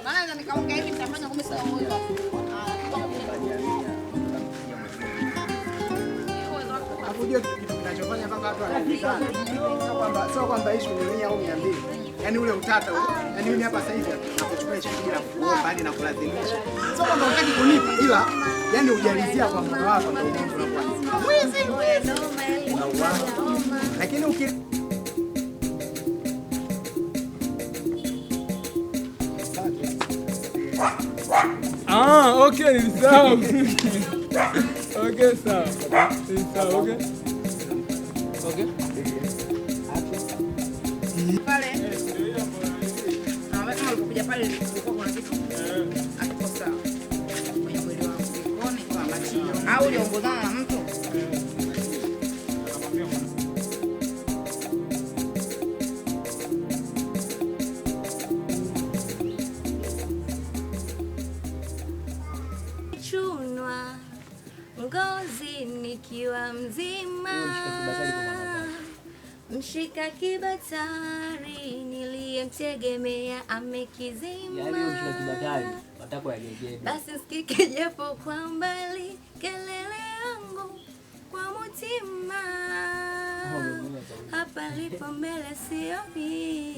Maana nikaongea hivi nitafanya kumbe sawa huyo. Hakujua kitu kinachofanya mpaka watu wanapigana. Sio kwamba issue ni 100 au 200. Yaani ule utata ule. Yaani mimi hapa sasa hivi nakuchukua hicho bila kuomba hadi na kulazimisha. Sio kwamba unataka kunipa ila yaani hujalizia kwa moyo wako ndio unakuwa. Mwizi. Lakini okay, nilisahau. Okay, sawa. Sawa, okay. Okay. Pale. Na wewe unapokuja pale kulikuwa kuna kitu. Akikosa. Kwenye mwili wangu. Uone kwa machio. Au uliongozana na mtu. Ngozi nikiwa mzima, mshika kibatari niliyemtegemea amekizima. Basi sikike japo kwa mbali kelele yangu kwa mutima, hapa lipo mbele sio hii.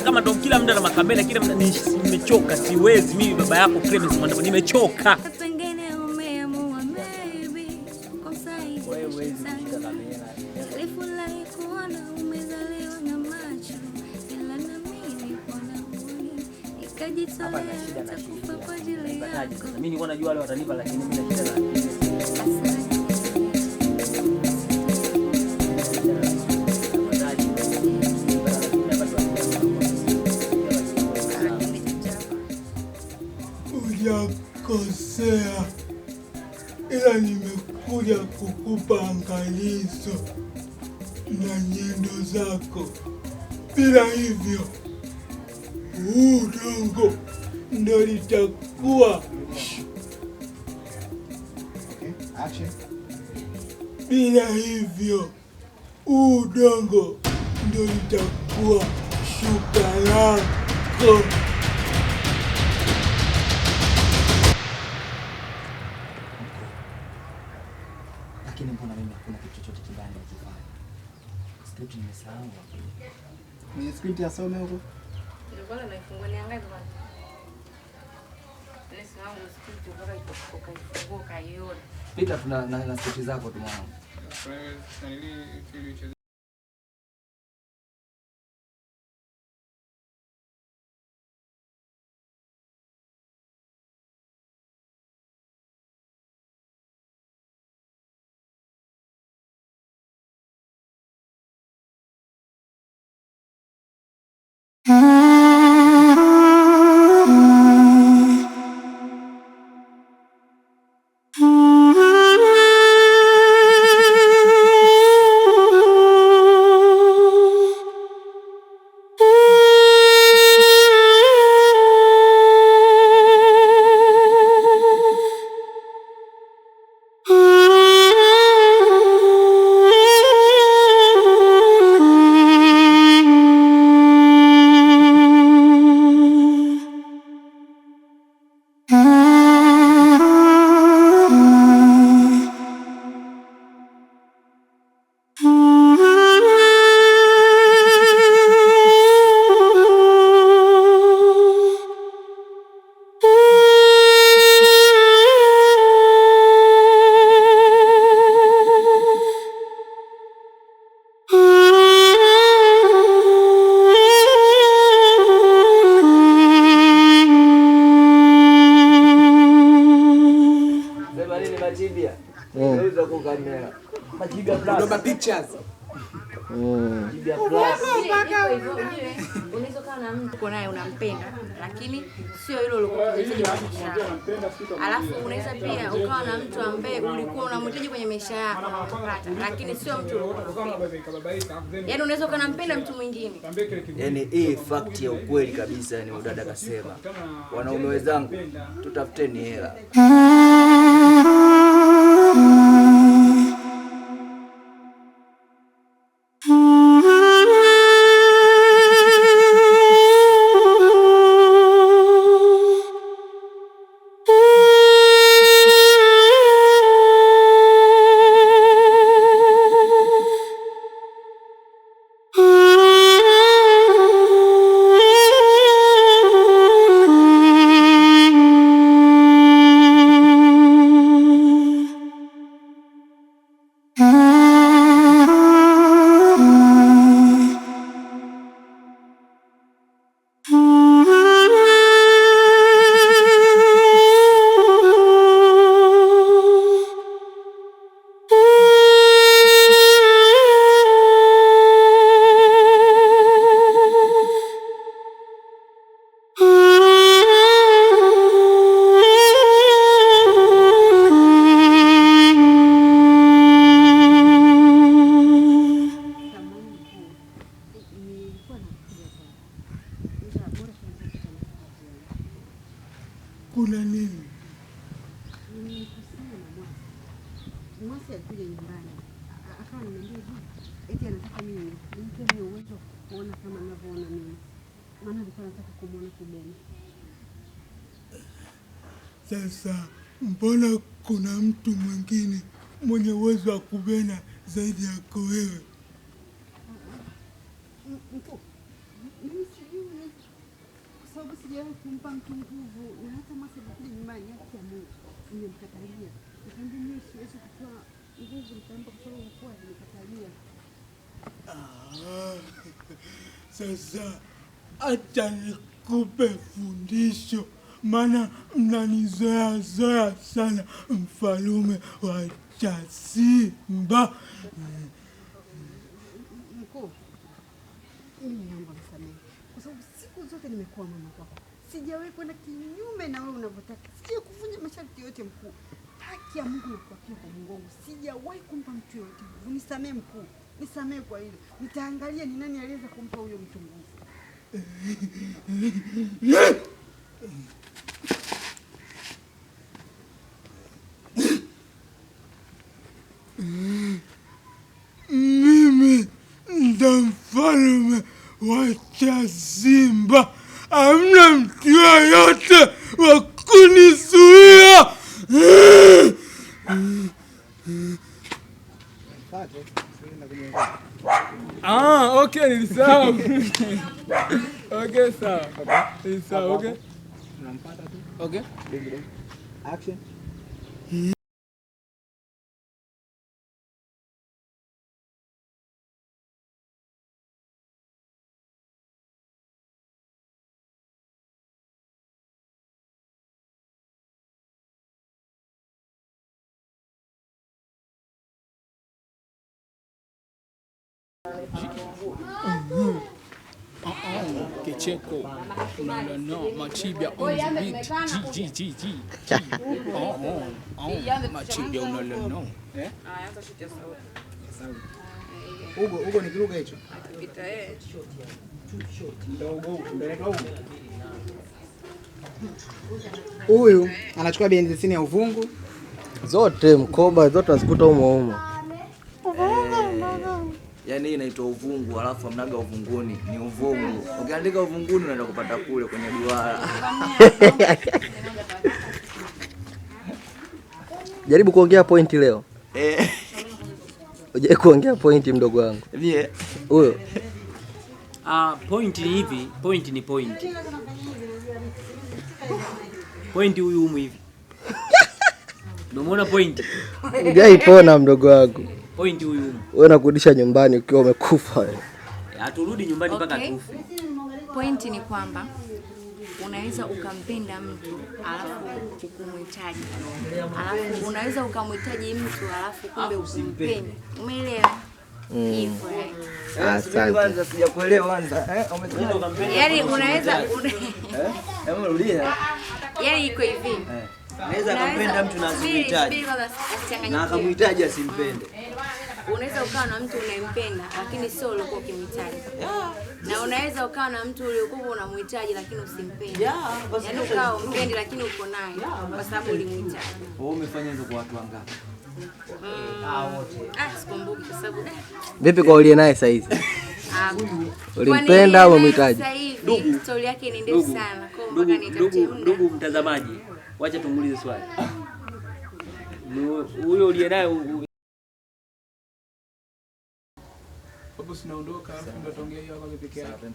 Kama ndo kila mtu ana makamera, kila mtu nimechoka, siwezi mimi baba yako Clemens Mwandambo, nimechoka. Pengine umeamua maybe kwa sahihi. Wewe kushika kamera. Nilifurahi kuona umezaliwa na macho, ila na mimi kuona mwili ikajitolea nitakufa kwa ajili yako. Mimi nilikuwa najua wale watanipa, lakini mimi na shida na kosea, ila nimekuja kukupa angalizo na nyendo zako. Bila hivyo udongo ndo litakuwa bila hivyo udongo ndo litakuwa shuka lako. Lakini mbona mimi hakuna kitu chochote kibaya nikifanya? Script nimesahau hapo. Ni script ya some huko. Ndio bwana naifungua niangalie bwana. Lesa wangu script bora iko kaiona. Pita tuna na script zako tu mwanangu. yako kamera. Majiga plus. Dodoma Pictures. Majiga plus. Unaweza kuwa na mtu uko naye unampenda, lakini sio hilo ulilohitaji kwenye maisha yako. Alafu unaweza pia ukawa na mtu ambaye ulikuwa unamhitaji kwenye maisha yako, lakini sio mtu unampenda. Yaani unaweza ukampenda mtu mwingine. Yaani hii fact ya ukweli kabisa, yani udada kasema. Wanaume wenzangu, tutafuteni hela. Kuna nini? Mwasi alikuja nyumbani. Akawa ananiambia eti anataka mimi nimpe uwezo kuona kama ninavyoona mimi. Maana alikuwa anataka kumuona Kubena. Sasa mbona kuna mtu mwingine mwenye uwezo wa Kubena zaidi yako wewe? Mimi sijui. Kwa sababu sijawahi kumpa mtu nguvu, na hata Mwasi alikuja nyumbani haki ya Mungu nimemkatalia. Nikamwambia mimi siwezi kutoa nguvu nikampa kwa sababu kwa nimekatalia. Sasa acha nikupe fundisho, maana mnanizoea sana mfalume wa Chasimba. Mkuu, mimi naomba msamehe. Kwa sababu siku zote nimekuwa mama kwako. Sijawahi kwenda kinyume na wewe unavyotaka. Sijawahi kuvunja masharti yote mkuu. Haki ya Mungu nakuapia kwa Mungu wangu. Sijawahi kumpa mtu yote. Unisamehe mkuu. Nisamehe kwa hilo. Nitaangalia ni nani aliweza kumpa huyo mtu nguvu. Mimi ndo mfalume wa Chasimba. Hamna mtu yoyote wa kunizuia. Okay, nilisahau. Okay, sawa. Nilisahau, okay. Unampata tu. Okay. Action. Kicheko. No, Machibia on the beat. G. Machibia no. Hata shiti ya sauti. Hugo ni kiruga hicho. Atapita Huyu anachukua benzini ya uvungu. Zote mkoba zote azikuta humo. Yaani hii inaitwa uvungu, alafu amnaga uvunguni, ni uvungu. Ukiandika uvunguni unaenda kupata kule kwenye duara. Jaribu kuongea pointi leo. Uje kuongea pointi mdogo wangu. Ndiye. Huyo. Point ni hivi, point ni point. Point huyu humu hivi. Ndio umeona point? Hujaipona mdogo wangu. Point huyu. Wewe unakurudisha nyumbani ukiwa umekufa wewe. Haturudi nyumbani mpaka tufe. Point ni kwamba unaweza ukampenda mtu alafu ukumhitaji, alafu unaweza ukamhitaji mtu alafu kumbe usimpendi. Umeelewa? Hivyo. Asante. Kwanza sijakuelewa kwanza. Yaani unaweza rudia. yaani iko hivi. Unaweza kumpenda mtu na asimhitaji. Na akamhitaji asimpende. Unaweza ukawa na mtu unayempenda lakini sio uliokuwa ukimhitaji. Na unaweza ukawa na mtu uliokuwa unamhitaji lakini usimpende. Yaani ukawa umpendi lakini uko naye kwa sababu ulimhitaji. Wewe umefanya hivyo kwa watu wangapi? Sikumbuki kwa sababu vipi kwa uliye naye sasa hizi? Ulimpenda au umhitaji? Sasa hivi story yake ni ndefu sana. Kwa mpaka nitafutie muda. Ndugu mtazamaji, wacha tumuulize swali. Huyo uliye naye Hapo sinaondoka, hapo ndo tongea hiyo kwa peke yake.